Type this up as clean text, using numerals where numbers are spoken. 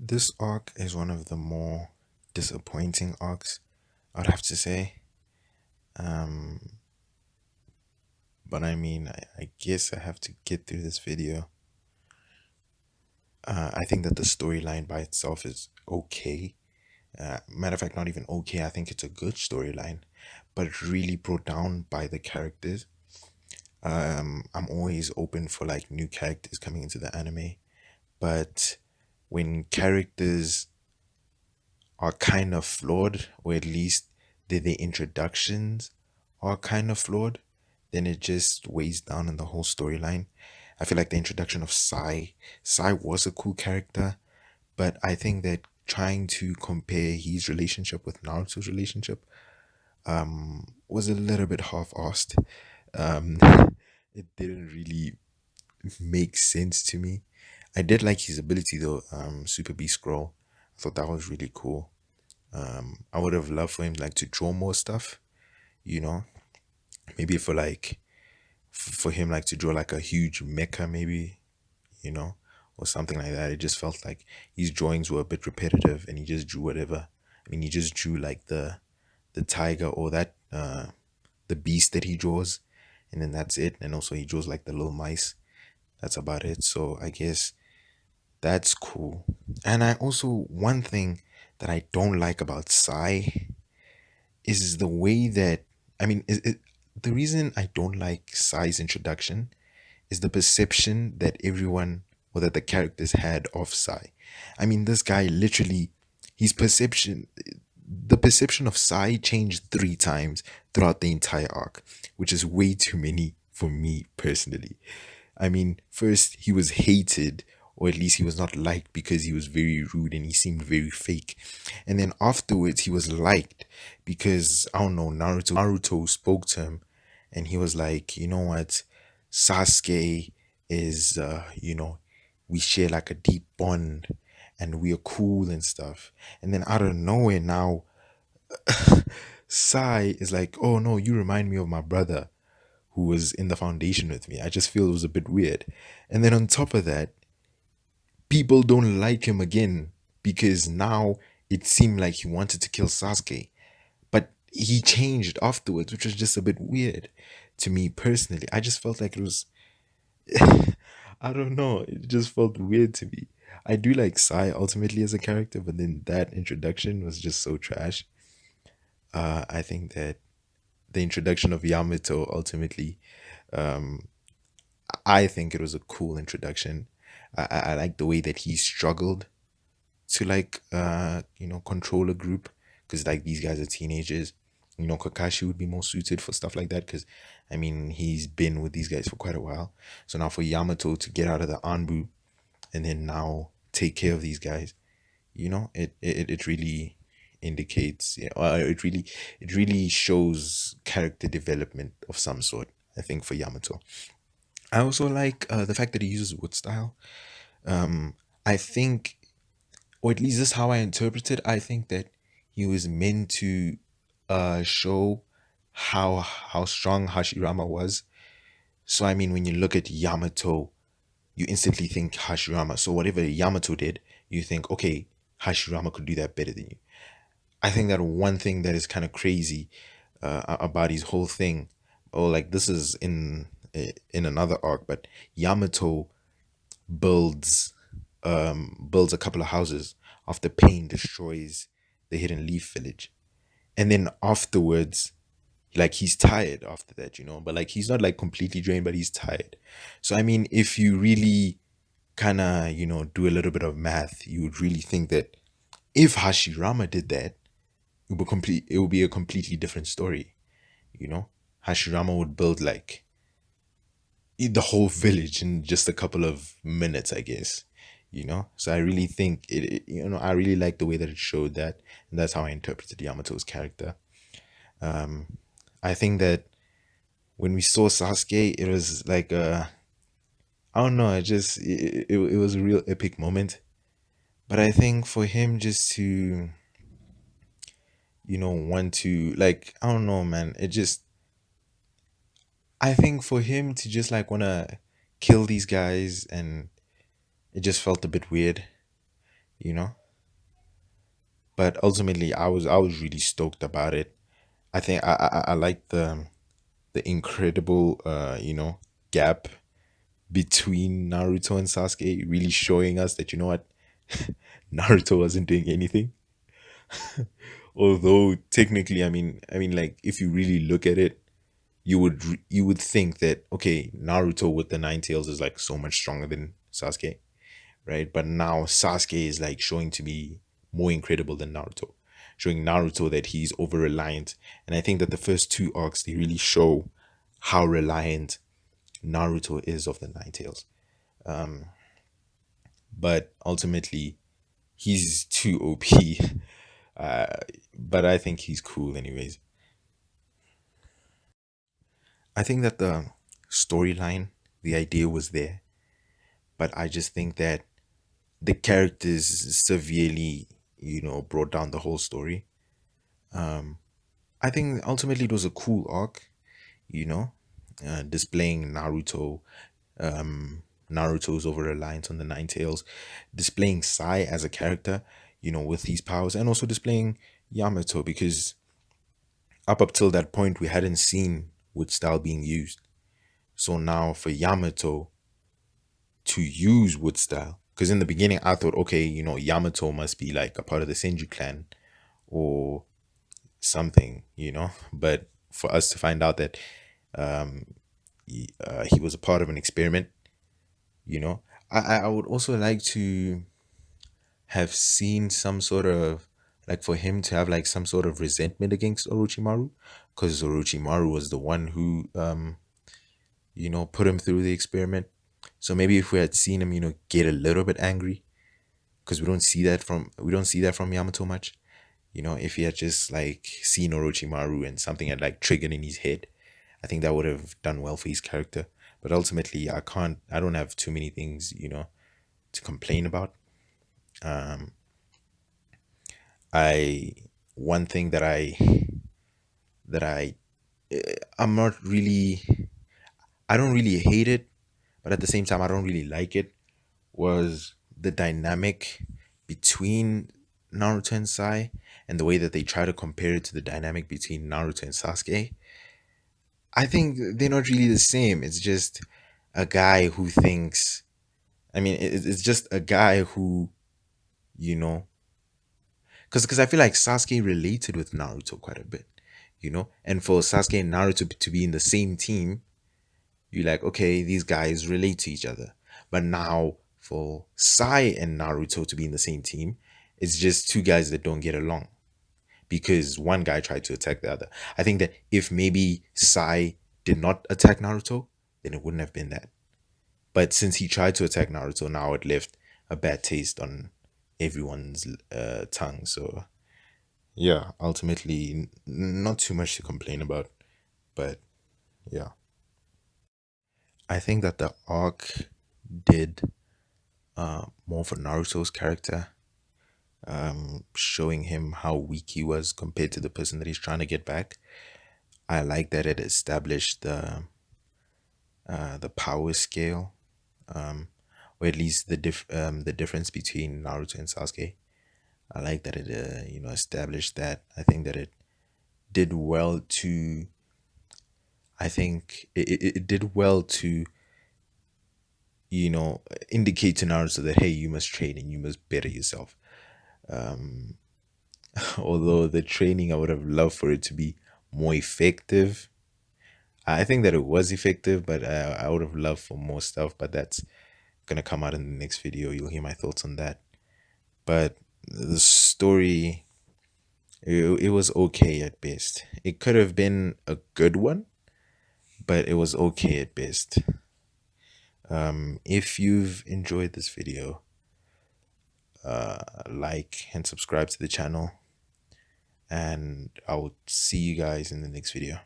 This arc is one of the more disappointing arcs, I'd have to say. Um, but I guess I have to get through this video. I think that the storyline by itself is okay. Matter of fact, not even okay. I think it's a good storyline, but really brought down by the characters. I'm always open for like new characters coming into the anime, but when characters are kind of flawed, or at least their introductions are kind of flawed, then it just weighs down on the whole storyline. I feel like the introduction of Sai was a cool character, but I think that trying to compare his relationship with Naruto's relationship was a little bit half-assed. Um, it didn't really make sense to me. I did like his ability though, Super Beast Scroll. I thought that was really cool. I would have loved for him like to draw more stuff, you know, maybe for like for him like to draw like a huge mecha, maybe, you know, or something like that. It just felt like his drawings were a bit repetitive, and he just drew whatever. He just drew like the tiger or that the beast that he draws, and then that's it. And also he draws like the little mice. That's about it. So I guess that's cool. And I also one thing that I don't like about Sai is the way that the reason I don't like Sai's introduction is the perception that everyone or that the characters had of Sai. This guy literally his perception the perception of Sai changed three times throughout the entire arc, which is way too many for me personally. First he was hated, or at least he was not liked because he was very rude and he seemed very fake. And then afterwards he was liked because I don't know, Naruto spoke to him and he was like, you know what, Sasuke is we share like a deep bond and we are cool and stuff. And then out of nowhere now, Sai is like, oh no, you remind me of my brother who was in the foundation with me. I just feel it was a bit weird. And then on top of that, people don't like him again because now it seemed like he wanted to kill Sasuke. But he changed afterwards, which was just a bit weird to me personally. I just felt like it was I don't know, it just felt weird to me. I do like Sai ultimately as a character, but then that introduction was just so trash. I think that the introduction of Yamato ultimately, um, I think it was a cool introduction. I like the way that he struggled to like control a group, because like these guys are teenagers. Kakashi would be more suited for stuff like that because he's been with these guys for quite a while. So now for Yamato to get out of the Anbu and then now take care of these guys, it really indicates, yeah, it really shows character development of some sort, I think, for Yamato. I also like the fact that he uses wood style. I think, or at least this is how I interpret it. I think that he was meant to show how strong Hashirama was. So when you look at Yamato, you instantly think Hashirama. So whatever Yamato did, you think, okay, Hashirama could do that better than you. I think that one thing that is kind of crazy about his whole thing, or like this is in another arc, but Yamato builds builds a couple of houses after Pain destroys the Hidden Leaf Village, and then afterwards, like he's tired after that, but like he's not like completely drained, but he's tired. So if you really kind of do a little bit of math, you would really think that if Hashirama did that, it would be a completely different story. You know, Hashirama would build like the whole village in just a couple of minutes, I guess. So I really think I really like the way that it showed that, and that's how I interpreted Yamato's character. I think that when we saw Sasuke, it was like I don't know, it was a real epic moment. But I think for him just to want to, like, I don't know, man, I think for him to just like want to kill these guys, and it just felt a bit weird. you know. But ultimately, I was really stoked about it. I think I like the incredible gap between Naruto and Sasuke, really showing us that, you know what, Naruto wasn't doing anything. Although technically, I mean, like, if you really look at it, you would think that, okay, Naruto with the nine tails is like so much stronger than Sasuke, right? But now Sasuke is like showing to be more incredible than Naruto, showing Naruto that he's over reliant. And I think that the first two arcs, they really show how reliant Naruto is of the nine tails. Um, but ultimately, he's too OP. Uh, but I think he's cool anyways. I think that the storyline, the idea was there, but I just think that the characters severely, brought down the whole story. Um, I think ultimately it was a cool arc, you know, displaying Naruto's over reliance on the Nine Tails, displaying Sai as a character, with his powers, and also displaying Yamato, because up till that point we hadn't seen wood style being used. So now for Yamato to use wood style, because in the beginning I thought, okay, Yamato must be like a part of the Senju clan or something, but for us to find out that um, he was a part of an experiment, you know, I would also like to have seen some sort of, like, for him to have like some sort of resentment against Orochimaru, because Orochimaru was the one who put him through the experiment. So maybe if we had seen him, get a little bit angry, because we don't see that from Yamato much. If he had just like seen Orochimaru and something had like triggered in his head, I think that would have done well for his character. But ultimately, I don't have too many things, to complain about. Um, I One thing that I'm not really, I don't really hate it, but at the same time, I don't really like it, was the dynamic between Naruto and Sai, and the way that they try to compare it to the dynamic between Naruto and Sasuke. I think they're not really the same. It's just a guy who thinks, I mean, it's just a guy who, you know, because I feel like Sasuke related with Naruto quite a bit, and for Sasuke and Naruto to be in the same team, you're like, okay, these guys relate to each other. But now for Sai and Naruto to be in the same team, it's just two guys that don't get along because one guy tried to attack the other. I think that if maybe Sai did not attack Naruto, then it wouldn't have been that. But since he tried to attack Naruto, now it left a bad taste on everyone's tongue. So yeah, ultimately, not too much to complain about. But yeah, I think that the arc did more for Naruto's character, showing him how weak he was compared to the person that he's trying to get back. I like that it established the power scale, um, or at least the difference between Naruto and Sasuke. I like that it established that. I think that it did well to. I think it did well to indicate to Naruto that, hey, you must train and you must better yourself. Um, Although the training, I would have loved for it to be more effective. I think that it was effective, but I would have loved for more stuff. But that's gonna come out in the next video. You'll hear my thoughts on that. But the story, it was okay at best. It could have been a good one, but it was okay at best. If you've enjoyed this video, like and subscribe to the channel, and I will see you guys in the next video.